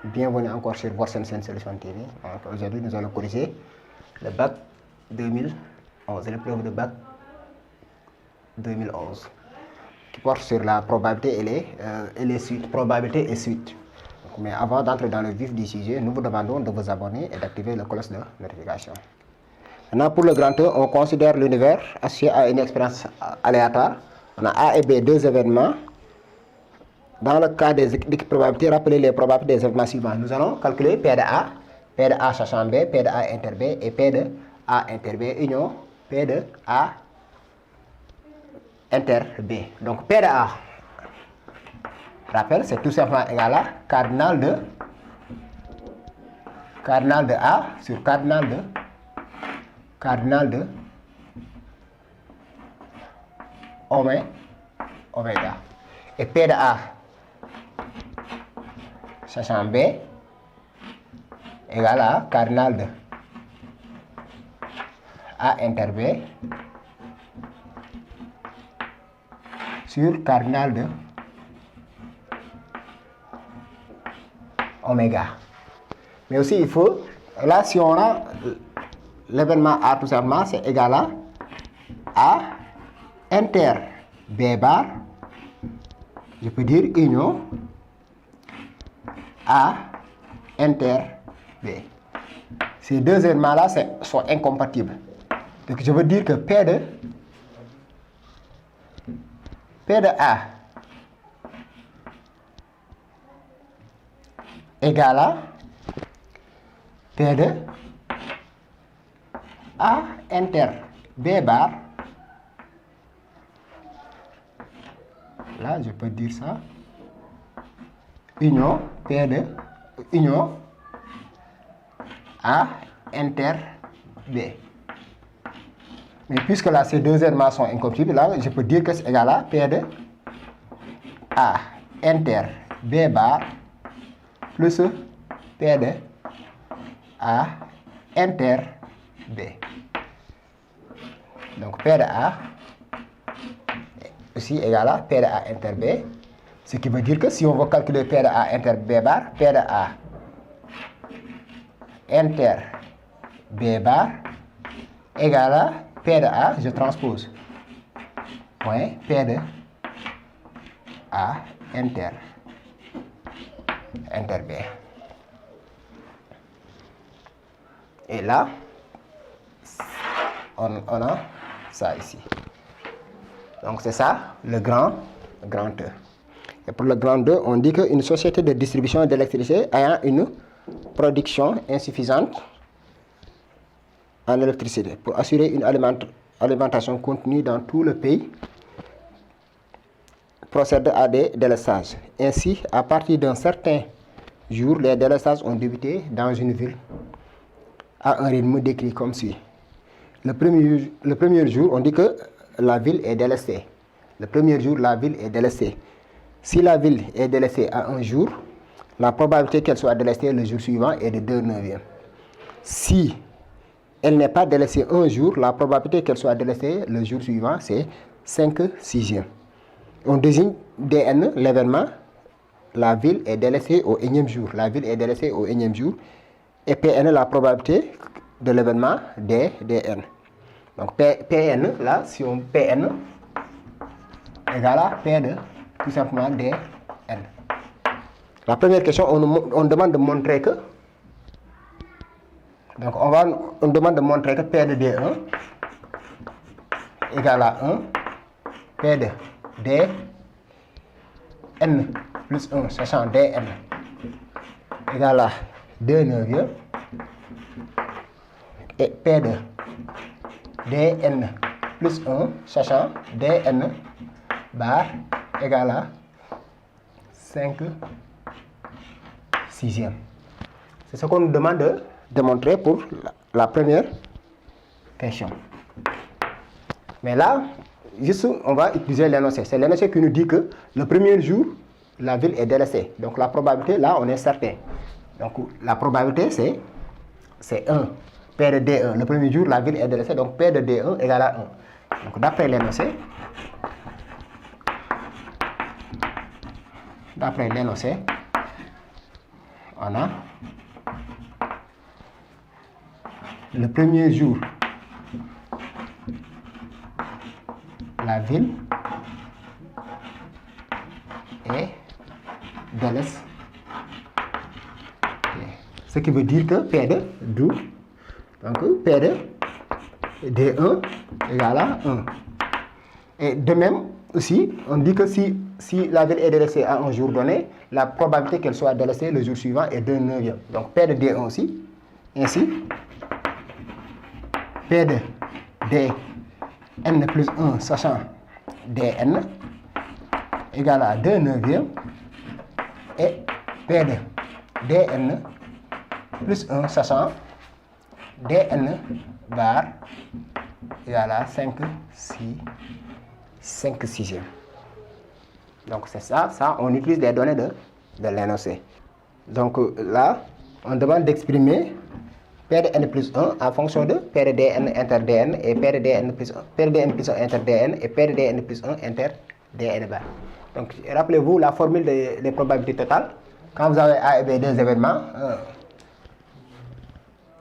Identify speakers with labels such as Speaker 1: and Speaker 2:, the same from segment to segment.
Speaker 1: Bienvenue encore sur Borsen Solution TV. Aujourd'hui, nous allons corriger le bac 2011, l'épreuve de bac 2011 qui porte sur la probabilité et les suites, probabilité et suite. Mais avant d'entrer dans le vif du sujet, nous vous demandons de vous abonner et d'activer la cloche de notification. Maintenant, pour le grand 1, on considère l'univers associé à une expérience aléatoire. On a A et B, deux événements. Dans le cas des probabilités, rappelez les probabilités des événements suivants. Nous allons calculer P de A sachant B, P de A inter B et P de A inter B union P de A inter B. Donc P de A, rappel, c'est tout simplement égal à cardinal de A sur cardinal de oméga. Et P de A sachant B égal à cardinal de A inter B sur cardinal de oméga. Mais aussi il faut, là si on a l'événement A tout simplement, c'est égal à A inter B bar, je peux dire union A inter B. Ces deux éléments-là sont incompatibles. Donc je veux dire que P de A égale à P de A inter B bar. Là, je peux dire ça. Union A inter B. Mais puisque là, ces deux éléments sont incompatibles, là, je peux dire que c'est égal à P de A inter B bar plus P de A inter B. Donc P de A aussi égal à P de A inter B. Ce qui veut dire que si on veut calculer P de A inter B bar, P de A inter B bar égale à P de A, je transpose, point P de A inter B. Et là, on a ça ici. Donc c'est ça, le grand E. Et pour le grand 2, on dit qu'une société de distribution d'électricité ayant une production insuffisante en électricité pour assurer une alimentation continue dans tout le pays procède à des délestages. Ainsi, à partir d'un certain jour, les délestages ont débuté dans une ville à un rythme décrit comme suit. Le premier jour, on dit que la ville est délestée. Le premier jour, la ville est délestée. Si la ville est délaissée à un jour, la probabilité qu'elle soit délestée le jour suivant est de 2/9. Si elle n'est pas délaissée un jour, la probabilité qu'elle soit délestée le jour suivant, c'est 5/6. On désigne DN, l'événement, la ville est délaissée au énième jour. La ville est délaissée au énième jour. Et PN, la probabilité de l'événement, DN. Donc PN, là, si on PN égale à P de tout simplement DN. La première question, on demande de montrer que, donc on demande de montrer que P de D1 égale à 1, P de Dn plus 1, sachant Dn égale à 2/9, et P de Dn plus 1, sachant Dn bar égale à 5/6. C'est ce qu'on nous demande de démontrer pour la première question. Mais là, juste, on va utiliser l'énoncé. C'est l'énoncé qui nous dit que le premier jour, la ville est délaissée. Donc la probabilité, là, on est certain. Donc la probabilité, c'est 1. P de D1. Le premier jour, la ville est délaissée. Donc P de D1 égale à 1. Donc d'après l'énoncé, on a le premier jour, la ville est délaissée. Ce qui veut dire que P de d'où, donc P de D1 égale à 1. Et de même aussi, on dit que si la ville est délaissée à un jour donné, la probabilité qu'elle soit délaissée le jour suivant est 2/9. Donc P de D1 aussi. Ainsi, P de Dn plus 1 sachant Dn égale à 2/9 et P de Dn plus 1 sachant Dn bar égale à 5 sixièmes. Donc c'est ça, on utilise les données de l'énoncé. Donc là, on demande d'exprimer P de n plus 1 en fonction de P de Dn inter Dn et P de Dn plus 1, P de Dn plus 1 inter Dn et P de Dn plus 1 inter Dn bar. Donc rappelez-vous la formule des probabilités totales. Quand vous avez A et B, deux événements,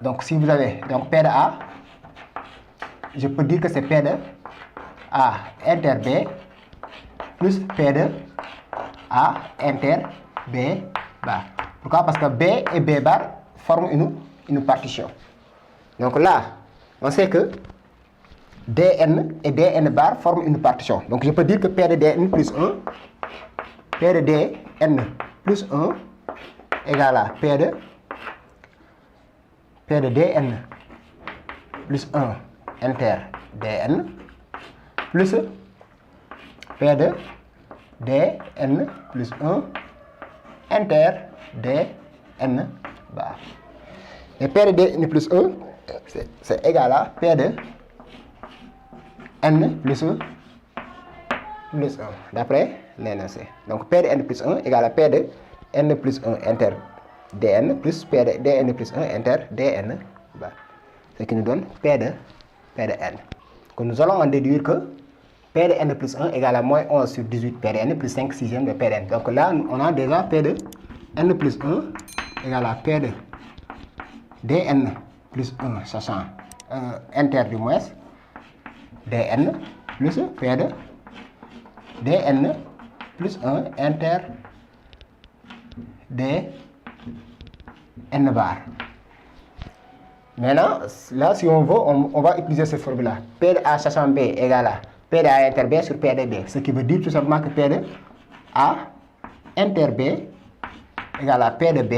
Speaker 1: donc si vous avez donc P de A, je peux dire que c'est P de A inter B plus P de A inter B bar. Pourquoi? Parce que B et B bar forment une partition. Donc là, on sait que Dn et Dn bar forment une partition. Donc je peux dire que P de Dn plus 1, P de Dn plus 1 égale à P de Dn plus 1 inter Dn plus P de Dn plus 1 inter Dn bar. Et P de Dn plus 1, c'est égal à P de n plus 1 d'après l'énoncé. Donc P de n plus 1 égale à P de n plus 1 inter Dn plus P de Dn plus 1 inter Dn bar. Ce qui nous donne P de n. Donc nous allons en déduire que P de n plus 1 égale à moins 11 sur 18 P de n plus 5 sixièmes de P de n. Donc là, on a déjà P de n plus 1 égale à P de Dn plus 1, sachant inter du moins, Dn plus P de Dn plus 1 inter Dn bar. Maintenant, là, si on veut, on va utiliser cette formule-là. P de A sachant B égale à P de A inter B sur P de B. Ce qui veut dire tout simplement que P de A inter B égale à P de B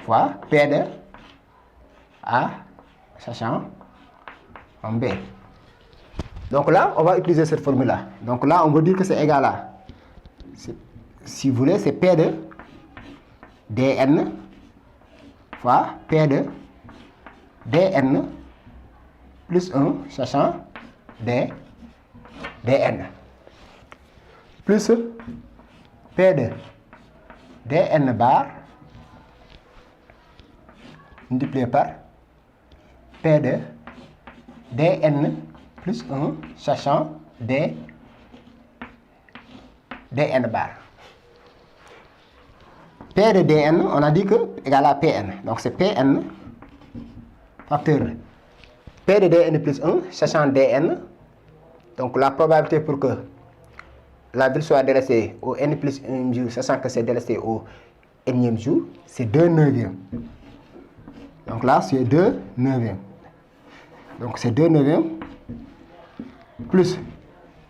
Speaker 1: fois P de A sachant en B. Donc là, on va utiliser cette formule-là. Donc là, on veut dire que c'est égal à, si vous voulez, c'est P de Dn fois P de Dn plus 1 sachant Dn plus P de Dn bar multiplié par P de Dn plus 1 sachant Dn bar. P de Dn, on a dit que égal à Pn. Donc c'est Pn facteur P de Dn plus 1 sachant Dn. Donc la probabilité pour que la ville soit délaissée au n plus 1 jour, sachant que c'est délaissé au nème jour, c'est 2/9. Donc là, c'est 2/9. Donc c'est 2/9 plus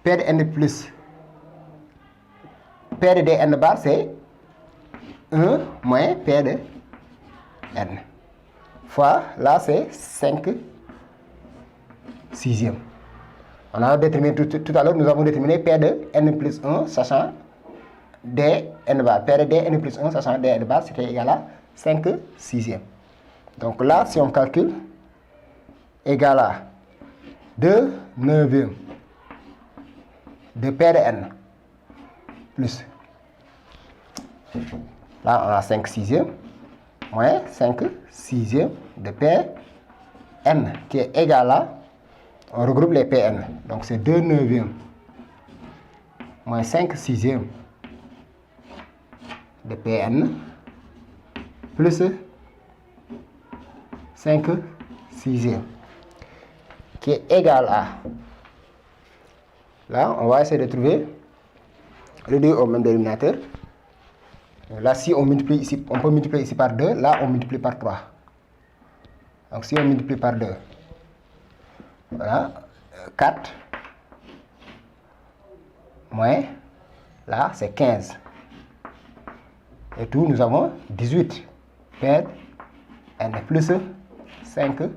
Speaker 1: P de n plus P de Dn bar, c'est 1 moins P de n. Fois, là, c'est 5 sixièmes. On a déterminé tout à l'heure, nous avons déterminé P de n plus 1, sachant Dn bar. P de Dn plus 1, sachant Dn bar, c'était égal à 5 sixièmes. Donc là, si on calcule, égal à 2/9 de P de n plus, là on a 5 sixièmes, moins 5 sixièmes de Pn qui est égal à, on regroupe les Pn, donc c'est 2/9 moins 5 sixièmes de Pn plus 5 sixièmes, qui est égal à, là on va essayer de trouver le 2 au même dénominateur. Là si on multiplie ici, on peut multiplier ici par 2, là on multiplie par 3. Donc si on multiplie par 2, voilà, 4, moins, là c'est 15. Et tout, nous avons 18. Pn plus 5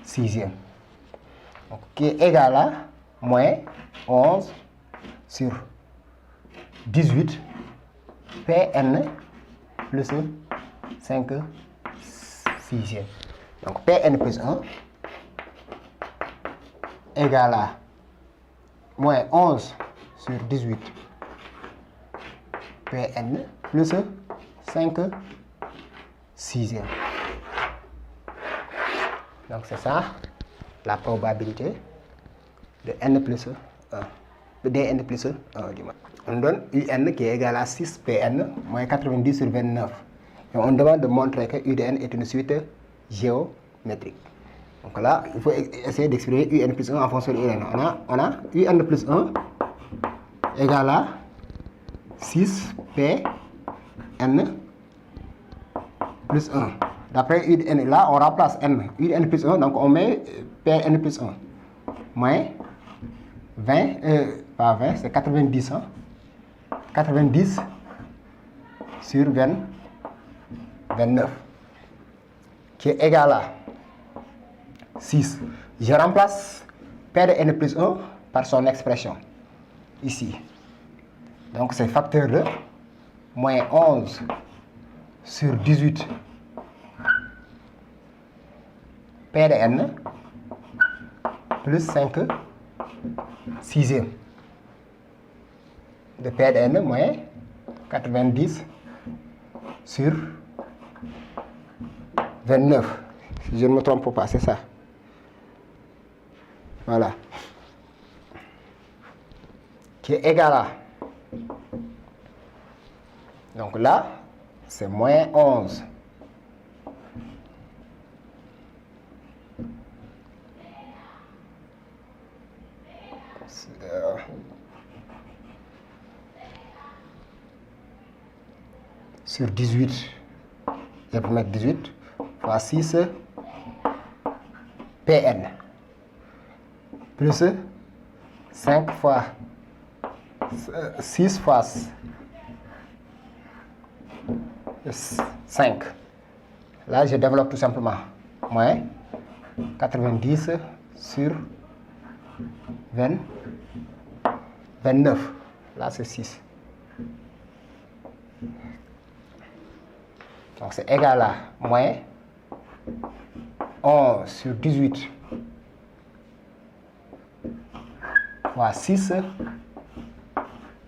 Speaker 1: sixièmes. Donc, qui est égal à moins 11 sur 18 Pn plus 5 sixièmes. Donc Pn plus 1 égale à moins 11 sur 18 Pn plus 5 sixièmes. Donc c'est ça la probabilité de n plus 1, de dn plus 1 du moins. On donne un qui est égal à 6 Pn moins 90 sur 29. Et on demande de montrer que UDN est une suite géométrique. Donc là, il faut essayer d'exprimer UN plus 1 en fonction de UN. On a UN plus 1 égale à 6 Pn plus 1. D'après UN, là, on remplace n. UN plus 1, donc on met Pn plus 1. Moins 20, pas 20, c'est 90. Hein? 90 sur 29. Qui est égal à 6. Je remplace P de n plus 1 par son expression. Ici. Donc c'est facteur de moins 11 sur 18 P de n plus 5 sixièmes de P de n moins 90 sur 29. Si je ne me trompe pas, c'est ça. Voilà. Qui est égal à. Donc là, c'est moins 11. Sur 18. Je peux mettre 18 fois 6 Pn plus 5 fois 6 fois 5. Là, je développe tout simplement. Moins 90 sur 29. Là, c'est 6. Donc, c'est égal à moins 11 sur 18 fois 6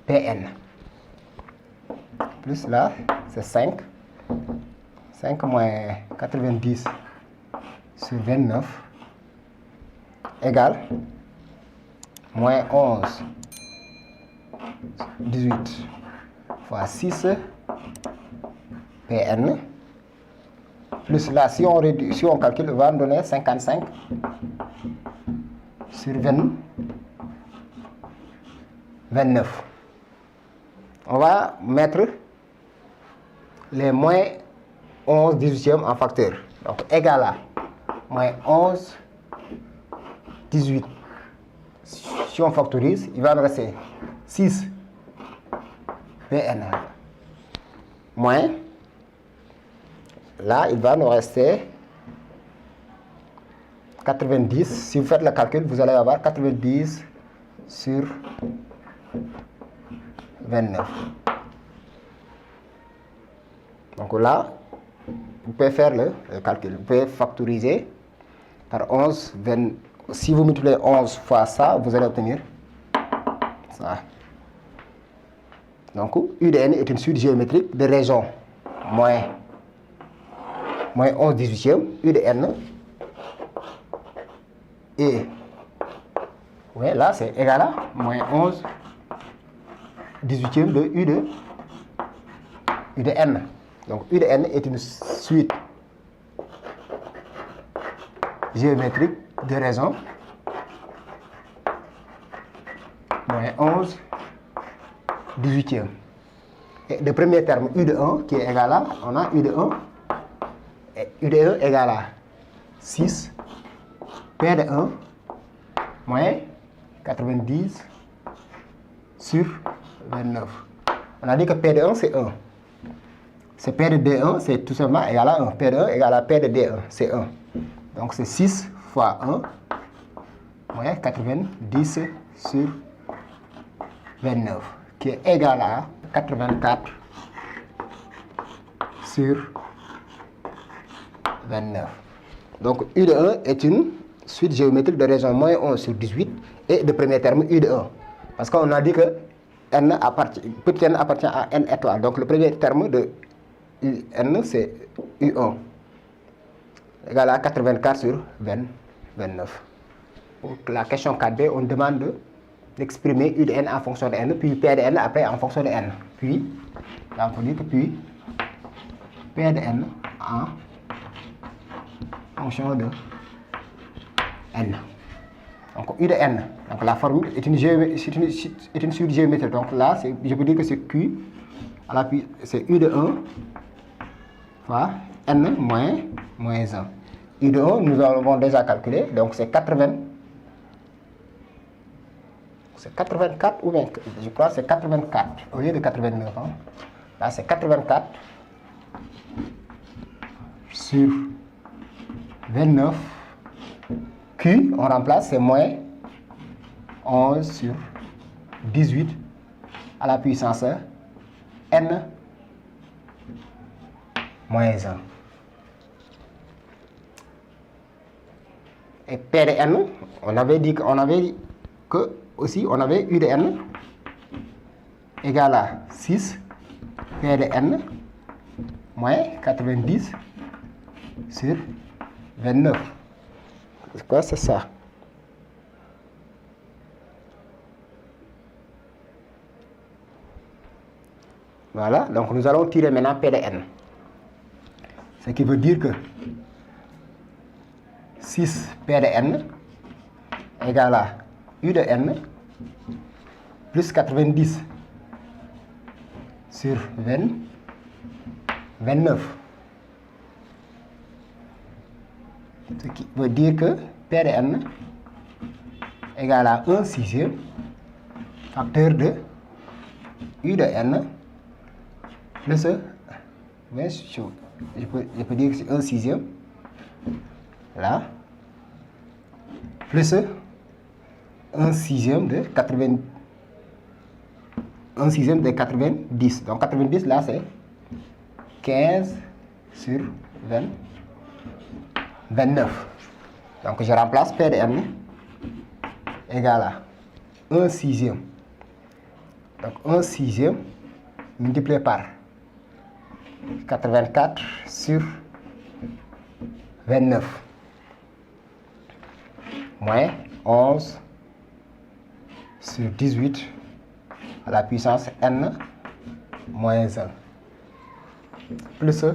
Speaker 1: Pn. Plus là, c'est 5. 5 moins 90 sur 29 égale moins 11 18 fois 6 Pn. Plus là, si on calcule, on va nous donner 55 sur 29. On va mettre les moins 11 18e en facteur. Donc, égal à moins 11 18. Si on factorise, il va nous rester 6 Pn moins. Là, il va nous rester 90. Si vous faites le calcul, vous allez avoir 90 sur 29. Donc là, vous pouvez faire le calcul. Vous pouvez factoriser par 11. Si vous multipliez 11 fois ça, vous allez obtenir ça. Donc, UDN est une suite géométrique de région moins 11 18e, UDN. Et oui, là, c'est égal à moins 11 18e de U de N. Donc U de n est une suite géométrique de raison moins 11 18e. Et le premier terme U de 1 qui est égal à, on a U de 1, et U de 1 égale à 6 P de 1 moins 90 sur 29. On a dit que P de 1 c'est 1. C'est P de D1, c'est tout simplement égal à 1. P de 1 égale à P de D1, c'est 1. Donc c'est 6 fois 1 moins 90 sur 29, qui est égal à 84 sur 29. Donc U de 1 est une suite géométrique de raison moins 11 sur 18 et de premier terme U de 1. Parce qu'on a dit que petit n appartient à n étoiles. Donc le premier terme de UN c'est U1 égal à 84 sur 29. Pour la question 4b, on demande d'exprimer U de n en fonction de n, puis P de n après en fonction de n. Puis, là on peut dire que puis P de n en fonction de n. Donc U de n, donc la formule est une suite géométrique. Donc là, je peux dire que c'est Q, à la puis c'est U de 1 fois n moins 1. U de 1, nous avons déjà calculé, donc c'est 84 ou bien, je crois que c'est 84 au lieu de 89. Hein. Là, c'est 84 sur 29. Q, on remplace, c'est moins 11 sur 18 à la puissance n moins 1. Et P de n, on avait dit que aussi on avait U de n égale à 6 P de n moins 90 sur 29. C'est quoi, c'est ça? Voilà, donc nous allons tirer maintenant P de n. Ce qui veut dire que 6 P de n égale à U de n plus 90 sur 29. Ce qui veut dire que P de n égale à 1 sixième facteur de U de n plus, je peux dire que c'est 1 sixième là, plus 1 sixième de 90. Donc 90 là c'est 15 sur 29. Donc je remplace P de n égale à 1 sixième. Donc 1 sixième multiplié par 84 sur 29 moins 11 sur 18 à la puissance n moins 1 plus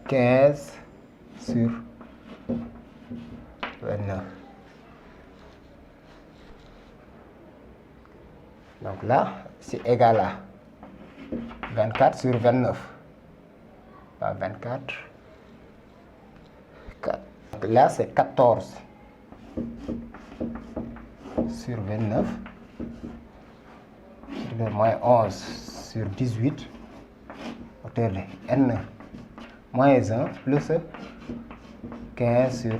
Speaker 1: 15 sur 29. Donc là, c'est égal à 24 sur 29. Pas 24. 4. Donc là, c'est 14 sur 29. Moins 11 sur 18. Hauteur de n moins 1 plus 15 sur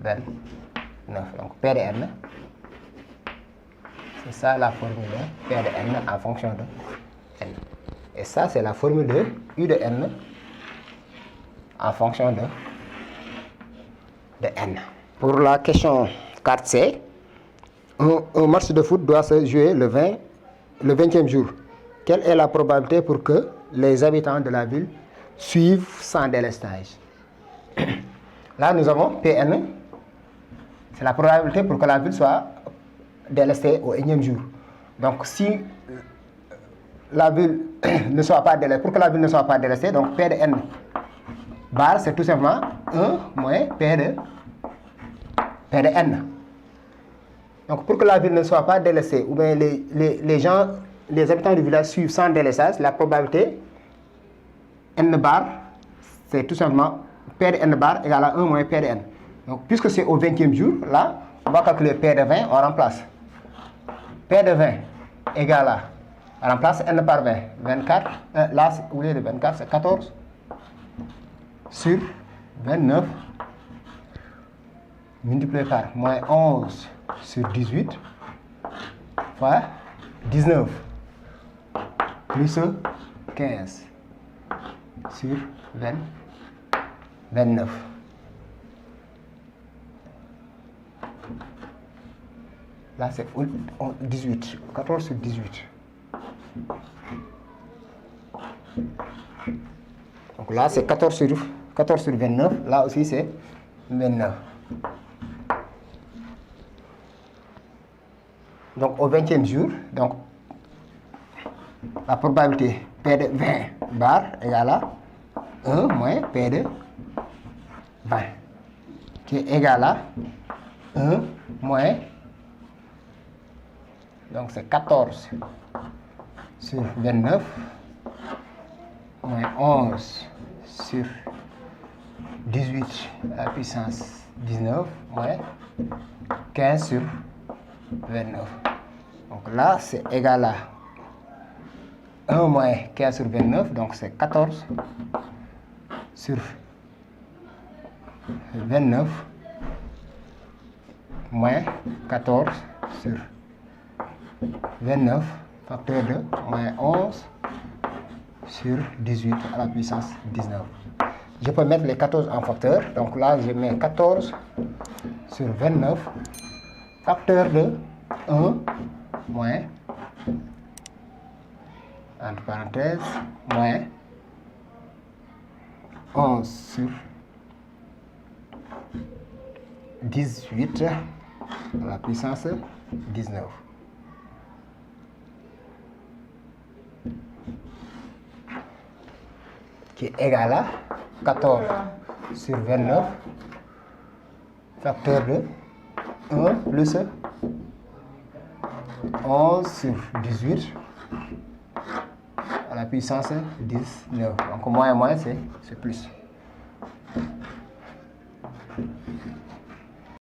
Speaker 1: 29. Donc P de n, c'est ça la formule P de n en fonction de n. Et ça, c'est la formule de U de n en fonction de n. Pour la question 4C, un match de foot doit se jouer le 20e jour. Quelle est la probabilité pour que les habitants de la ville suivent sans délestage? Là, nous avons Pn, c'est la probabilité pour que la ville soit délestée au 1e jour. Donc, si la ville ne soit pas délaissée, pour que la ville ne soit pas délaissée, donc P de n bar, c'est tout simplement 1 moins P de n. Donc, pour que la ville ne soit pas délaissée, ou bien les habitants du village suivent sans délaissage, la probabilité n bar, c'est tout simplement P de n bar égale à 1 moins P de n. Donc, puisque c'est au 20e jour, là, on va calculer P de 20, on remplace P de 20 égale à, on remplace n par 20, 24, là, au lieu de 24, c'est 14 sur 29 multiplié par moins 11 sur 18 fois 19 plus 15 sur 29. Là, c'est 18. 14 sur 18. Donc là, c'est 14 sur 29. Là aussi, c'est 29. Donc, au 20e jour, donc, la probabilité P de 20 bar égale à 1 moins P de 20, qui est égal à 1 moins, donc c'est 14 sur 29 moins 11 sur 18 à la puissance 19 moins 15 sur 29. Donc là, c'est égal à 1 moins 15 sur 29, donc c'est 14 sur 29 moins 14 sur 29 facteur de moins 11 sur 18 à la puissance 19. Je peux mettre les 14 en facteur, donc là je mets 14 sur 29 facteur de 1 moins, entre parenthèses, moins 11 sur 18 à la puissance 19. Qui est égal à 14 sur 29 facteur de 1 plus 11 sur 18 à la puissance 19. Donc moins c'est plus.